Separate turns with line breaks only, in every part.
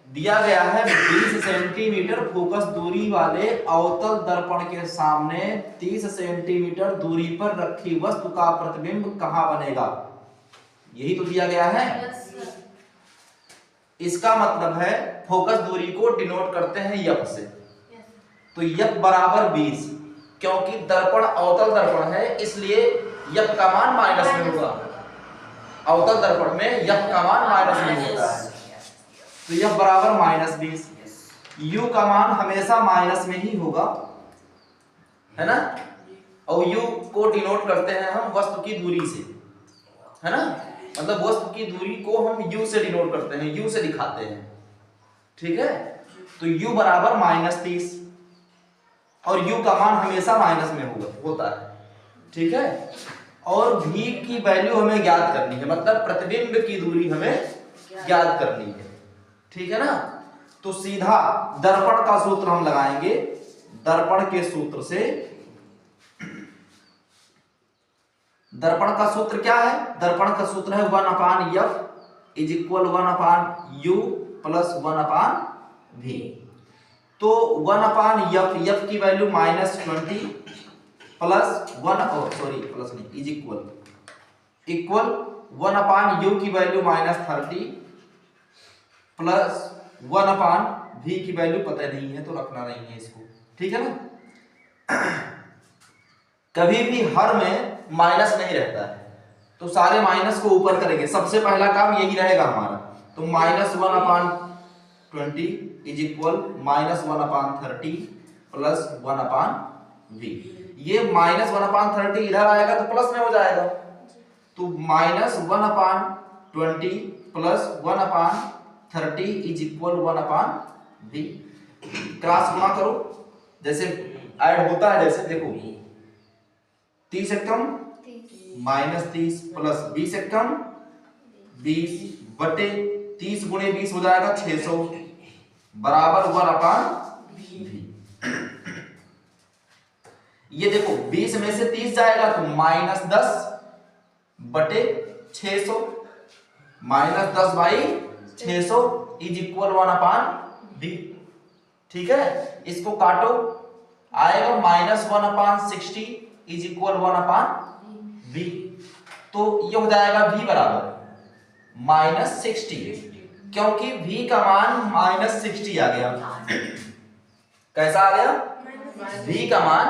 दिया गया है 20 सेंटीमीटर फोकस दूरी वाले अवतल दर्पण के सामने 30 सेंटीमीटर दूरी पर रखी वस्तु का प्रतिबिंब कहां बनेगा। यही तो दिया गया है। इसका मतलब है फोकस दूरी को डिनोट करते हैं यफ से। तो यफ बराबर 20, क्योंकि दर्पण अवतल दर्पण है इसलिए यफ का मान माइनस में होगा। अवतल दर्पण में यफ का मान माइनस में होता है, तो यह बराबर -20। u का मान हमेशा माइनस में ही होगा, है ना। और u को डिनोट करते हैं हम वस्तु की दूरी से, है ना। मतलब वस्तु की दूरी को हम u से डिनोट करते हैं, u से दिखाते हैं, ठीक है। तो u बराबर -30 और u का मान हमेशा माइनस में होता है, ठीक है। और v की वैल्यू हमें ज्ञात करनी है, मतलब प्रतिबिंब की दूरी हमें ज्ञात करनी है, ठीक है ना। तो सीधा दर्पण का सूत्र हम लगाएंगे। दर्पण के सूत्र से, दर्पण का सूत्र क्या है? दर्पण का सूत्र है 1/f is equal 1/u plus 1/v। तो 1/f, f की वैल्यू -20 प्लस 1 प्लस नहीं इज इक्वल 1/u की वैल्यू -30 प्लस 1/v की वैल्यू पता नहीं है तो रखना नहीं है इसको, ठीक है ना। कभी भी हर में माइनस नहीं रहता है, तो सारे माइनस को ऊपर करेंगे। सबसे पहला काम यही रहेगा हमारा। तो -1/20 इज इक्वल -1/30 प्लस 1/v। ये -1/30 इधर आएगा तो प्लस में हो जाएगा, तो -1/20 plus 1/30 is equal 1/v। Cross गुणा करो, जैसे ऐड होता है, जैसे देखो 30 एकम -30 प्लस 20 एकम 20 बटे 30 गुणे 20 हो जाएगा 600 बराबर 1/v। ये देखो 20 में से 30 जाएगा तो -10 बटे 600, -10/600 इज इक्वल 1/v, ठीक है। इसको काटो, आएगा -1/60 इज इक्वल 1/v। तो ये हो जाएगा v बराबर -60, क्योंकि v का मान -60 आ गया। कैसा आ गया? v का मान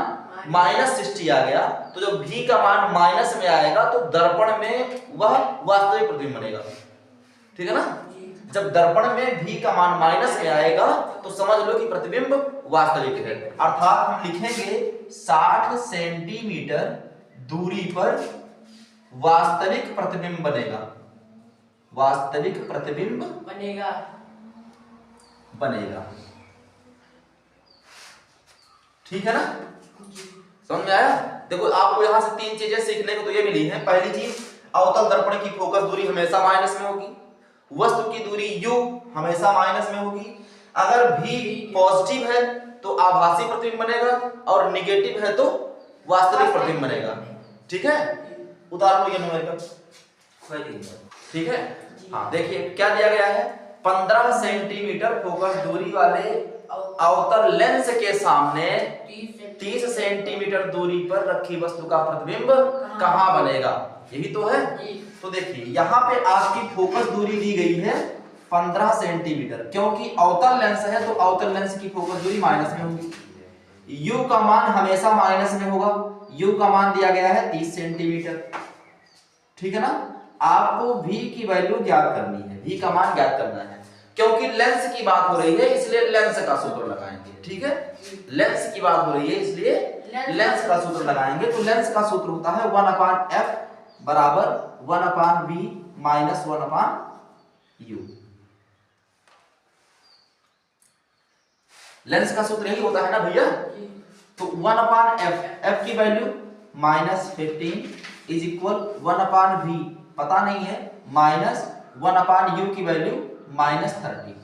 -60 आ गया। तो जब v का मान माइनस में आएगा तो दर्पण में वह वास्तविक प्रतिबिंब बनेगा, ठीक है ना। जब दर्पण में v का मान माइनस में आएगा तो समझ लो कि प्रतिबिंब वास्तविक है। अर्थात हम लिखेंगे 60 सेंटीमीटर दूरी पर वास्तविक प्रतिबिंब बनेगा, वास्तविक प्रतिबिंब बनेगा, ठीक है ना। समझ में आया? देखो आपको यहां से 3 चीजें सीखने को तो ये मिली है। पहली चीज, अवतल दर्पण की फोकस दूरी हमेशा माइनस में होगी, वस्तु की दूरी u हमेशा माइनस में होगी। अगर v पॉजिटिव है तो आभासी प्रतिबिंब बनेगा और निगेटिव है तो वास्तविक प्रतिबिंब बनेगा, ठीक है। उदाहरण ये न्यूमेरिकल, ठीक है। हाँ देखिए क्या दिया गया है, 15 सेंटीमीटर फोकस दूरी वाले अवतल लेंस के सामने 30 सेंटीमीटर दूरी पर रखी वस्तु का प्रतिबिंब कहां बनेगा, यही तो है। तो देखिए यहाँ पे आपकी फोकस दूरी दी गई है 15 सेंटीमीटर, क्योंकि अवतल लेंस है तो अवतल लेंस की फोकस दूरी माइनस में होगी। u का मान हमेशा माइनस में होगा, u का मान दिया गया है 30 सेंटीमीटर, ठीक है ना। आपको v की वैल्यू ज्ञात करनी है, v का मान ज्ञात करना है। क्योंकि लेंस की बात हो रही है इसलिए लेंस का सूत्र लगाएंगे, ठीक है। लेंस की बात हो रही है इसलिए लेंस का सूत्र लगाएंगे। तो लेंस का सूत्र होता है 1/f बराबर 1/v माइनस 1/u। लेंस का सूत्र यही होता है ना भैया। तो 1/f, f की वैल्यू -15 इज इक्वल 1/v पता नहीं है, माइनस 1/u की वैल्यू -30।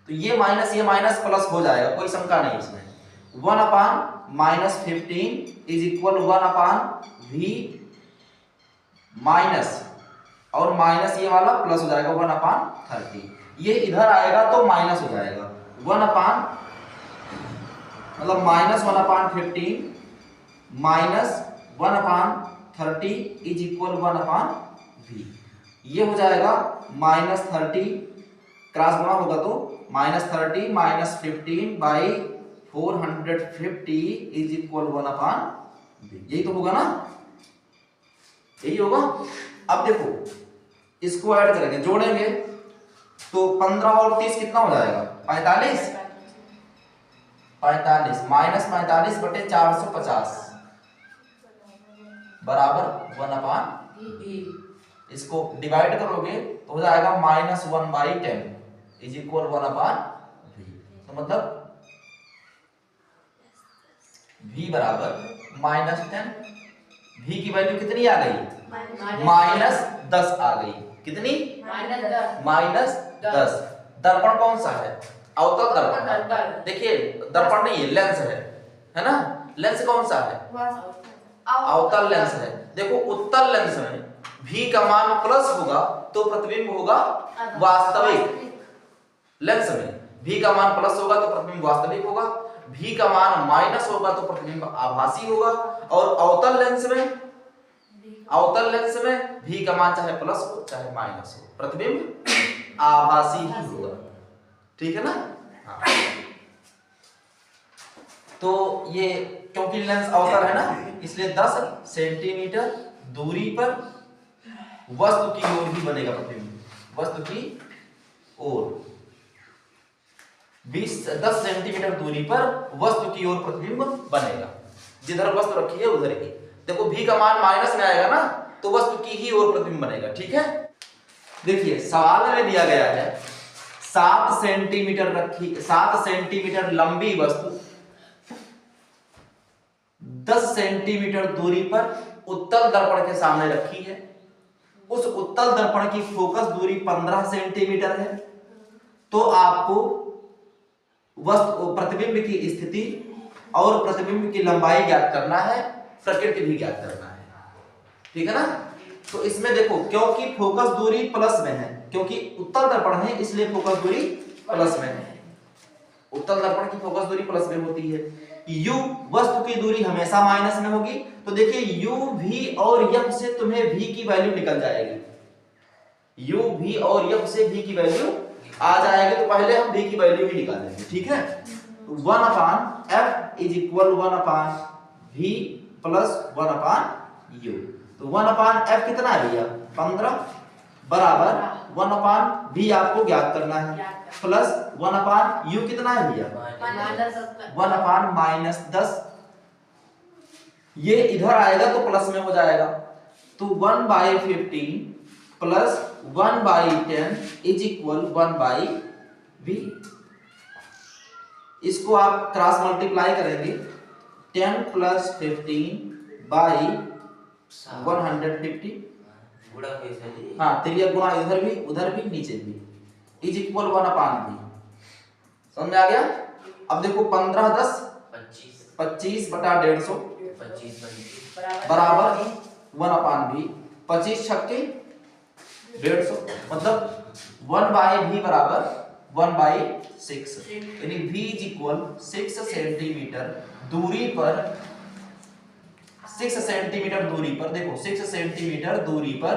तो ये माइनस प्लस हो जाएगा, कोई शंका नहीं इसमें। 1/-15 इज इक्वल 1/v माइनस, और माइनस ये वाला प्लस हो जाएगा 1/30। ये इधर आएगा तो माइनस हो जाएगा 1/, मतलब -1/15 माइनस 1/30 इज इक्वल 1/v। ये हो जाएगा -30, क्रॉस गुणा होगा तो -30 minus 15 by 450 is equal 1/v। यही तो होगा ना, यही होगा। अब देखो इसको ऐड करेंगे, जोड़ेंगे तो 15 और 30 कितना हो जाएगा 45, -45 बटे 450 बराबर 1/v। इसको डिवाइड करोगे तो हो जाएगा -1/10 इज इक्वल 1/v। तो मतलब v बराबर -10। v की वैल्यू कितनी आ गई, -10 आ गई। कितनी, -10। दर्पण कौन सा है, अवतल दर्पण। देखिए दर्पण नहीं है, लेंस है ना। लेंस कौन सा है, अवतल लेंस है। देखो उत्तल लेंस में v का मान प्लस होगा तो प्रतिबिंब होगा वास्तविक। लेंस में v का मान प्लस होगा तो प्रतिबिंब वास्तविक होगा, v का मान माइनस होगा तो प्रतिबिंब आभासी होगा। और अवतल लेंस में v का मान चाहे प्लस हो चाहे माइनस हो, प्रतिबिंब आभासी ही होगा। ठीक है ना। हाँ। तो ये क्योंकि लेंस अवतल है ना, इसलिए 10 सेंटीमीटर दूरी पर वस्तु की ओर ही बनेगा प्रतिबिंब, वस्तु की ओर 10 सेंटीमीटर दूरी पर वस्तु की ओर प्रतिबिंब बनेगा। जिधर वस्तु रखी है उधर ही। देखो v का मान माइनस में आएगा ना, तो वस्तु की ही ओर प्रतिबिंब बनेगा। ठीक है। देखिए सवाल में दिया गया है 7 सेंटीमीटर लंबी वस्तु 10 सेंटीमीटर दूरी पर उत्तल दर्पण के सामने रखी है। उस उत्तल दर्पण की फोकस दूरी 15 सेंटीमीटर है। तो आपको वस्तु प्रतिबिंब की स्थिति और प्रतिबिंब की लंबाई ज्ञात करना है, प्रकृति भी ज्ञात करना है। ठीक है ना। तो इसमें देखो क्योंकि फोकस दूरी प्लस में है, क्योंकि उत्तल दर्पण है इसलिए फोकस दूरी प्लस में है। उत्तल दर्पण की फोकस दूरी प्लस में होती है। u वस्तु की दूरी हमेशा माइनस में होगी। तो देखिए u v और f से तुम्हें v की वैल्यू निकल जाएगी। u v और f से v की वैल्यू आ जाएगी। तो पहले हम v की वैल्यू भी निकालेंगे। ठीक है। 1/f is equal 1/v plus 1/u। तो 1/f कितना है भैया 15 बराबर 1/v आपको ज्ञात करना है प्लस 1/u कितना है भैया 1/-10। ये इधर आएगा तो प्लस में हो जाएगा। तो 1/15 प्लस 1/10 इज इक्वल 1/v। इसको आप क्रॉस मल्टीप्लाई करेंगे 10 प्लस 15 बाई 150। हाँ त्रिज्या गुणा इधर भी उधर भी नीचे भी इज इक्वल 1/v। समझ में आ गया। अब देखो 15 10 25 बटा 150 बराबर 1/v। 25 छक्के 150 मतलब 1/v बराबर 1/6। यानी v इज इक्वल 6 सेंटीमीटर दूरी पर 6 सेंटीमीटर दूरी पर देखो 6 सेंटीमीटर दूरी पर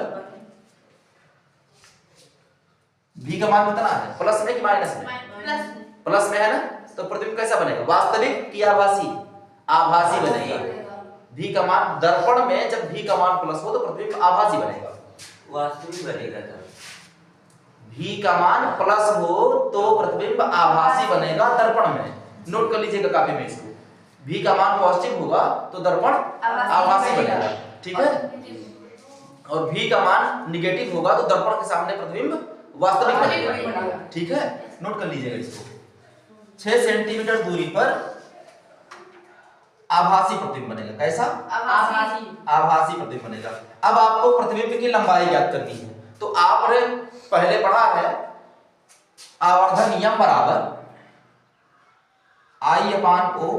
v का मान कितना है प्लस में कि माइनस में प्लस में है ना। तो प्रतिबिंब कैसा बनेगा वास्तविक कि आभासी आभासी बनेगा। v का मान दर्पण में जब v का मान प्लस हो तो प्रतिबिंब आभासी बनेगा
वास्तविक बनेगा।
v का मान प्लस हो तो प्रतिबिंब आभासी बनेगा दर्पण में। नोट कर लीजिएगा कापी में इसको। v का मान पॉजिटिव होगा तो दर्पण आभासी बनेगा। ठीक है। और v का मान निगेटिव होगा तो दर्पण के सामने प्रतिबिंब वास्तविक बनेगा। ठीक है। नोट कर लीजिएगा इसको। 6 सेंटीमीटर दूरी पर आभासी प्रतिबिंब बनेगा। कैसा आभासी प्रतिबिंब बनेगा। अब आपको प्रतिबिंब की लंबाई ज्ञात करनी है। तो आपने पहले पढ़ा है आवर्धन नियम बराबर I/O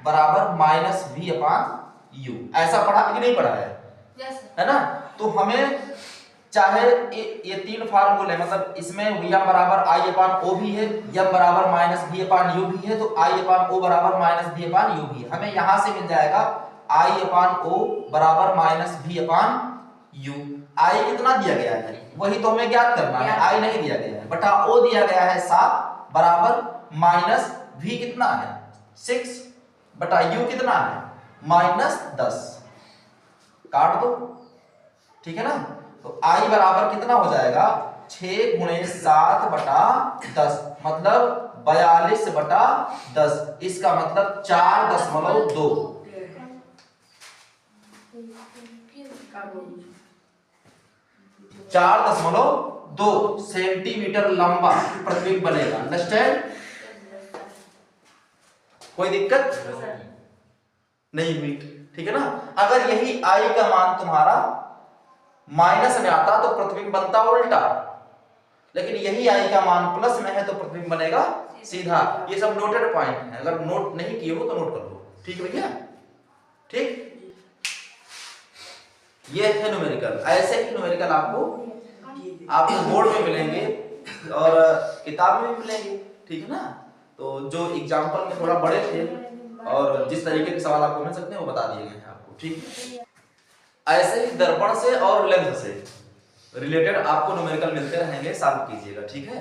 बराबर -v/u। ऐसा पढ़ा कि नहीं पढ़ा है। है ना। तो हमें चाहे ये तीन फार्मूले मतलब इसमें यम बराबर आई अपान ओ भी है, यम बराबर माइनस बी अपान यू भी है, तो आई अपान ओ बराबर माइनस बी अपान यू भी है। हमें यहां से मिल जाएगा आई अपान ओ बराबर माइनस बी अपान यू। आई कितना दिया गया है वही तो हमें ज्ञात करना है, आई नहीं दिया गया है, बटा ओ दिया गया है 7 बराबर माइनस v कितना है 6 बटा u कितना है -10। काट दो, ठीक है ना। तो i बराबर कितना हो जाएगा 6 गुणे 7 बटा 10 मतलब 42 बटा 10। इसका मतलब 4.2 4.2 सेंटीमीटर लंबा प्रतिबिंब बनेगा। अंडरस्टैंड? कोई दिक्कत नहीं हुई, ठीक है ना। अगर यही आई का मान तुम्हारा माइनस में आता तो प्रतिबिंब बनता उल्टा, लेकिन यही आई का मान प्लस में है तो प्रतिबिंब बनेगा सीधा। ये सब नोटेड पॉइंट है, अगर नोट नहीं किए हो तो नोट कर लो, ठीक है भैया। ठीक, ये है न्यूमेरिकल। ऐसे ही न्यूमेरिकल आपको बोर्ड में मिलेंगे और किताब में भी मिलेंगे, ठीक है ना। तो जो एग्जाम्पल में थोड़ा बड़े थे और जिस तरीके के सवाल आपको मिल सकते हैं वो बता दिए गए हैं आपको, ठीक है। ऐसे ही दर्पण से और लेंस से रिलेटेड आपको न्यूमेरिकल मिलते रहेंगे, सॉल्व कीजिएगा, ठीक है।